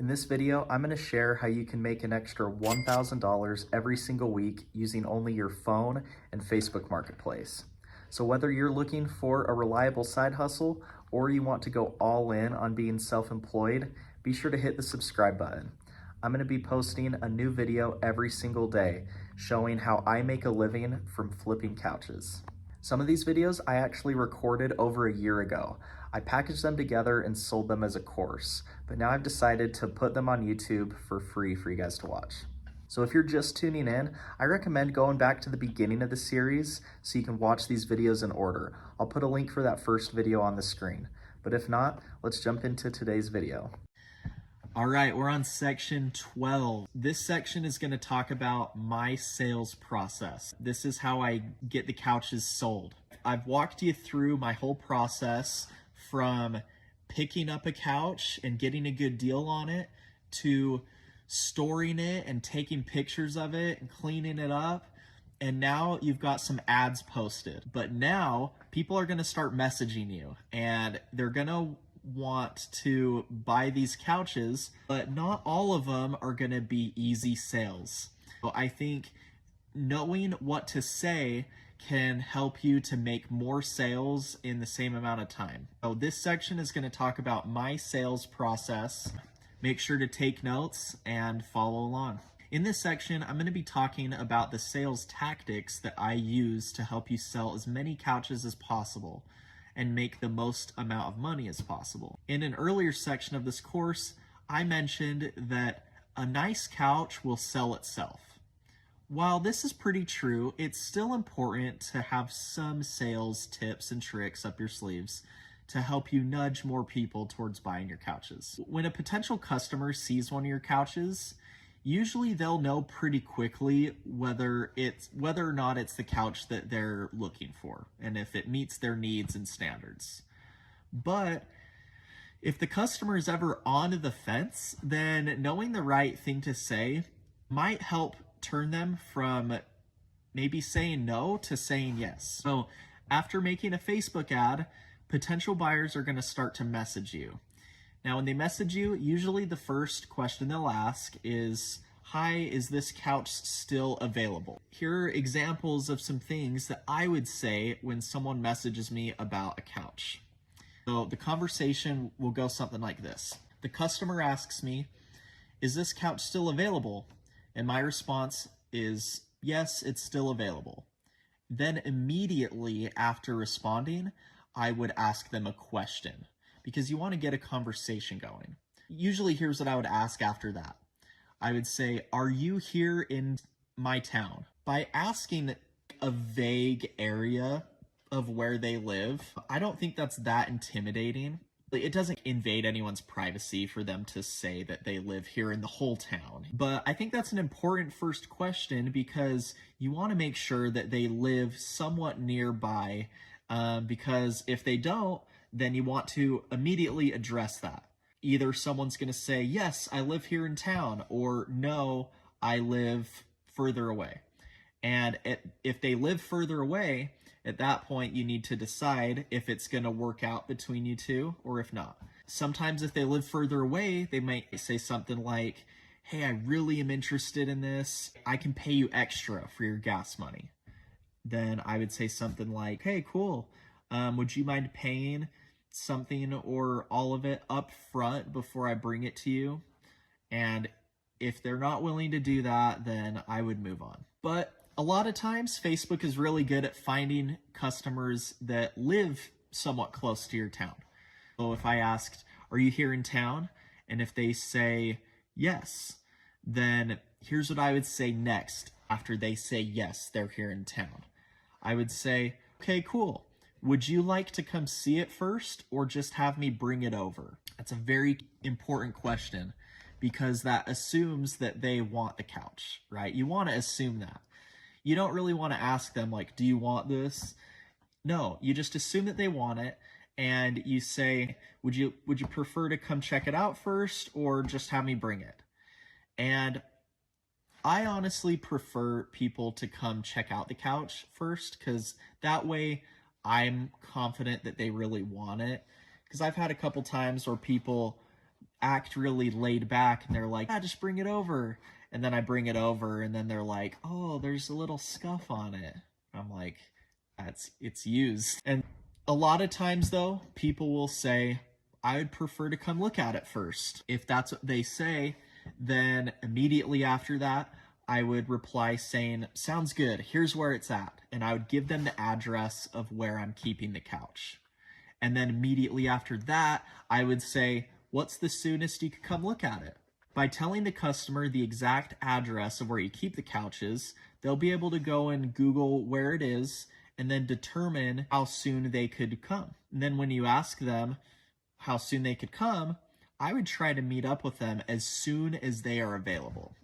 this video, I'm going to share how you can make an extra $1,000 every single week using only your phone and Facebook Marketplace. So whether you're looking for a reliable side hustle or you want to go all in on being self-employed, be sure to hit the subscribe button. I'm going to be posting a new video every single day showing how I make a living from flipping couches. Some of these videos I actually recorded over a year ago. I packaged them together and sold them as a course, but now I've decided to put them on YouTube for free for you guys to watch. So if you're just tuning in, I recommend going back to the beginning of the series so you can watch these videos in order. I'll put a link for that first video on the screen. But if not, let's jump into today's video. All right, we're on section 12. This section is going to talk about my sales process. This is how I get the couches sold. I've walked you through my whole process from picking up a couch and getting a good deal on it to storing it and taking pictures of it and cleaning it up. And now you've got some ads posted. But now people are going to start messaging you and they're going to want to buy these couches, but not all of them are going to be easy sales. So I think knowing what to say can help you to make more sales in the same amount of time. So this section is going to talk about my sales process. Make sure to take notes and follow along. In this section, I'm going to be talking about the sales tactics that I use to help you sell as many couches as possible and make the most amount of money as possible. In an earlier section of this course, I mentioned that a nice couch will sell itself. While this is pretty true, it's still important to have some sales tips and tricks up your sleeves to help you nudge more people towards buying your couches. When a potential customer sees one of your couches, usually they'll know pretty quickly whether or not it's the couch that they're looking for and if it meets their needs and standards. But if the customer is ever on the fence, then knowing the right thing to say might help turn them from maybe saying no to saying yes. So after making a Facebook ad, potential buyers are going to start to message you. Now, when they message you, usually the first question they'll ask is, "Hi, is this couch still available?" Here are examples of some things that I would say when someone messages me about a couch. So the conversation will go something like this. The customer asks me, "Is this couch still available?" And my response is, "Yes, it's still available." Then immediately after responding, I would ask them a question, because you want to get a conversation going. Usually here's what I would ask after that. I would say, "Are you here in my town?" By asking a vague area of where they live, I don't think that's that intimidating. It doesn't invade anyone's privacy for them to say that they live here in the whole town. But I think that's an important first question because you want to make sure that they live somewhat nearby, because if they don't, then you want to immediately address that. Either someone's going to say, "Yes, I live here in town," or "No, I live further away." And if they live further away, at that point, you need to decide if it's going to work out between you two or if not. Sometimes if they live further away, they might say something like, "Hey, I really am interested in this. I can pay you extra for your gas money." Then I would say something like, "Hey, cool. Would you mind paying something or all of it up front before I bring it to you?" And if they're not willing to do that, then I would move on. But a lot of times, Facebook is really good at finding customers that live somewhat close to your town. So if I asked, "Are you here in town?" and if they say yes, then here's what I would say next after they say yes, they're here in town. I would say, "Okay, cool. Would you like to come see it first or just have me bring it over?" That's a very important question because that assumes that they want the couch, right? You want to assume that. You don't really want to ask them like, "Do you want this?" No, you just assume that they want it and you say, would you prefer to come check it out first or just have me bring it?" And I honestly prefer people to come check out the couch first because that way I'm confident that they really want it. Because I've had a couple times where people act really laid back and they're like, just bring it over. And then I bring it over and then they're like, oh, there's a little scuff on it. I'm like, it's used. And a lot of times though, people will say, I would prefer to come look at it first. If that's what they say, then immediately after that, I would reply saying, sounds good, here's where it's at. And I would give them the address of where I'm keeping the couch. And then immediately after that, I would say, what's the soonest you could come look at it? By telling the customer the exact address of where you keep the couches, they'll be able to go and Google where it is and then determine how soon they could come. And then when you ask them how soon they could come, I would try to meet up with them as soon as they are available.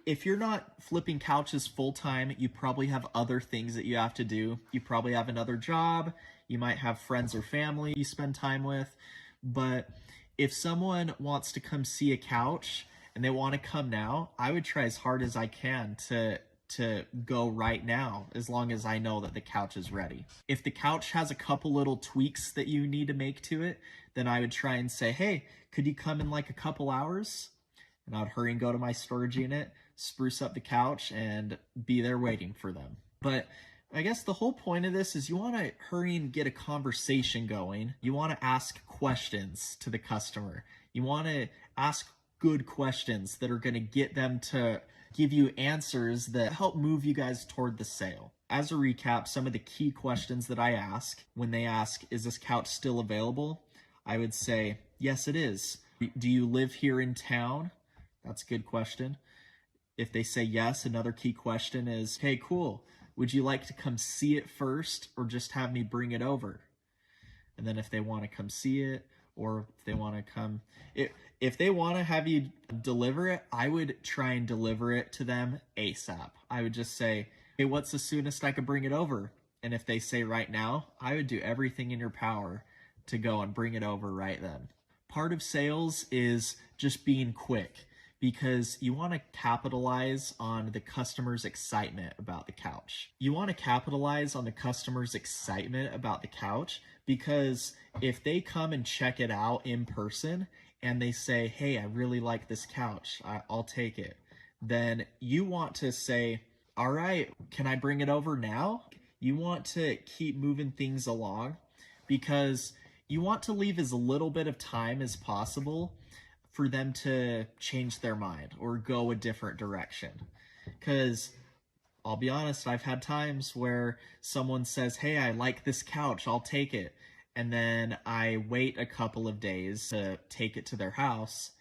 If you're not flipping couches full-time, you probably have other things that you have to do. You probably have another job. You might have friends or family you spend time with. But if someone wants to come see a couch and they want to come now, I would try as hard as I can to go right now, as long as I know that the couch is ready. If the couch has a couple little tweaks that you need to make to it, then I would try and say, hey, could you come in like a couple hours? And I would hurry and go to my storage unit, spruce up the couch, and be there waiting for them. But I guess the whole point of this is you want to hurry and get a conversation going. You want to ask questions to the customer. You want to ask good questions that are going to get them to give you answers that help move you guys toward the sale. As a recap, some of the key questions that I ask when they ask, is this couch still available? I would say, yes, it is. Do you live here in town? That's a good question. If they say yes, another key question is, hey, cool. Would you like to come see it first or just have me bring it over? And then if they want to come see it, or if they want to come, if they want to have you deliver it, I would try and deliver it to them ASAP. I would just say, hey, what's the soonest I could bring it over? And if they say right now, I would do everything in your power to go and bring it over right then. Part of sales is just being quick, because you want to capitalize on the customer's excitement about the couch. You want to capitalize on the customer's excitement about the couch, because if they come and check it out in person and they say, hey, I really like this couch, I'll take it, then you want to say, all right, can I bring it over now? You want to keep moving things along, because you want to leave as little bit of time as possible for them to change their mind or go a different direction. Because I'll be honest, I've had times where someone says, hey, I like this couch, I'll take it. And then I wait a couple of days to take it to their house,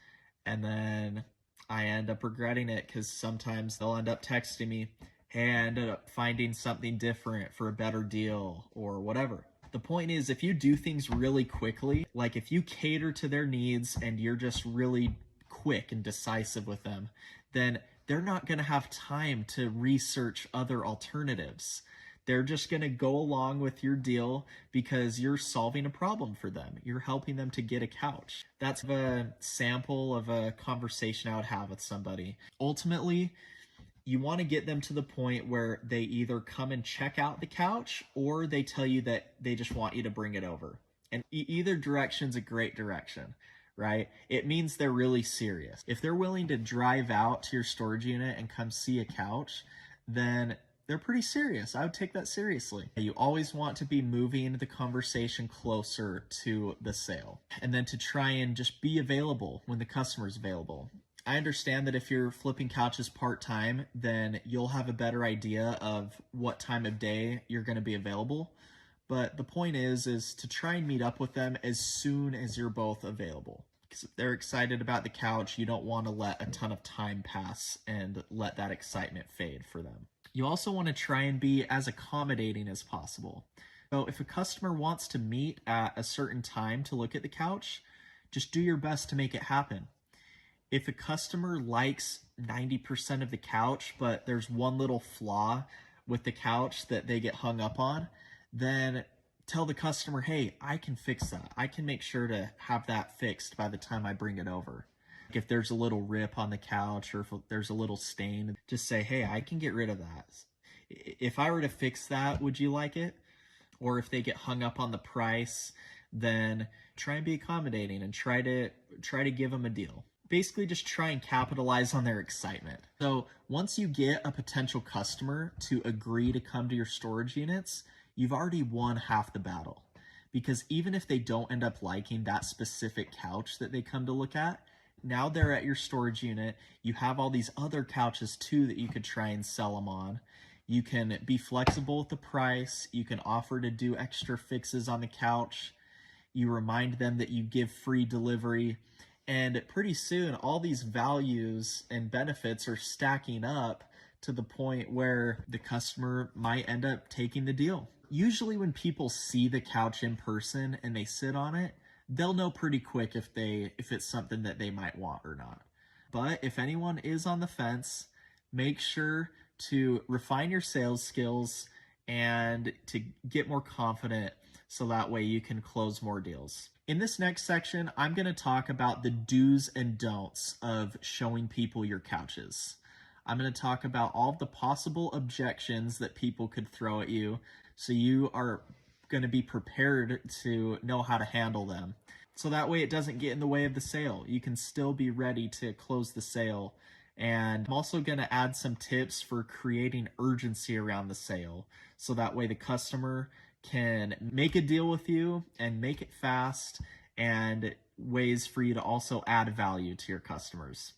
and then I end up regretting it, because sometimes they'll end up texting me, hey, I ended up finding something different for a better deal or whatever. The point is, if you do things really quickly, like if you cater to their needs and you're just really quick and decisive with them, then they're not going to have time to research other alternatives. They're just going to go along with your deal because you're solving a problem for them. You're helping them to get a couch. That's a sample of a conversation I would have with somebody. Ultimately, you want to get them to the point where they either come and check out the couch or they tell you that they just want you to bring it over. And either direction's a great direction, right? It means they're really serious. If they're willing to drive out to your storage unit and come see a couch, then they're pretty serious. I would take that seriously. You always want to be moving the conversation closer to the sale, and then to try and just be available when the customer's available. I understand that if you're flipping couches part-time, then you'll have a better idea of what time of day you're going to be available. But the point is to try and meet up with them as soon as you're both available. Because if they're excited about the couch, you don't want to let a ton of time pass and let that excitement fade for them. You also want to try and be as accommodating as possible. So if a customer wants to meet at a certain time to look at the couch, just do your best to make it happen. If a customer likes 90% of the couch, but there's one little flaw with the couch that they get hung up on, then tell the customer, hey, I can fix that. I can make sure to have that fixed by the time I bring it over. If there's a little rip on the couch or if there's a little stain, just say, hey, I can get rid of that. If I were to fix that, would you like it? Or if they get hung up on the price, then try and be accommodating and try to give them a deal. Basically just try and capitalize on their excitement. So once you get a potential customer to agree to come to your storage units, you've already won half the battle. Because even if they don't end up liking that specific couch that they come to look at, now they're at your storage unit. You have all these other couches too that you could try and sell them on. You can be flexible with the price. You can offer to do extra fixes on the couch. You remind them that you give free delivery. And pretty soon, all these values and benefits are stacking up to the point where the customer might end up taking the deal. Usually when people see the couch in person and they sit on it, they'll know pretty quick if it's something that they might want or not. But if anyone is on the fence, make sure to refine your sales skills and to get more confident so that way you can close more deals. In this next section, I'm going to talk about the do's and don'ts of showing people your couches. I'm going to talk about all of the possible objections that people could throw at you, so you are going to be prepared to know how to handle them. So that way it doesn't get in the way of the sale. You can still be ready to close the sale. And I'm also going to add some tips for creating urgency around the sale, so that way the customer can make a deal with you and make it fast, and ways for you to also add value to your customers.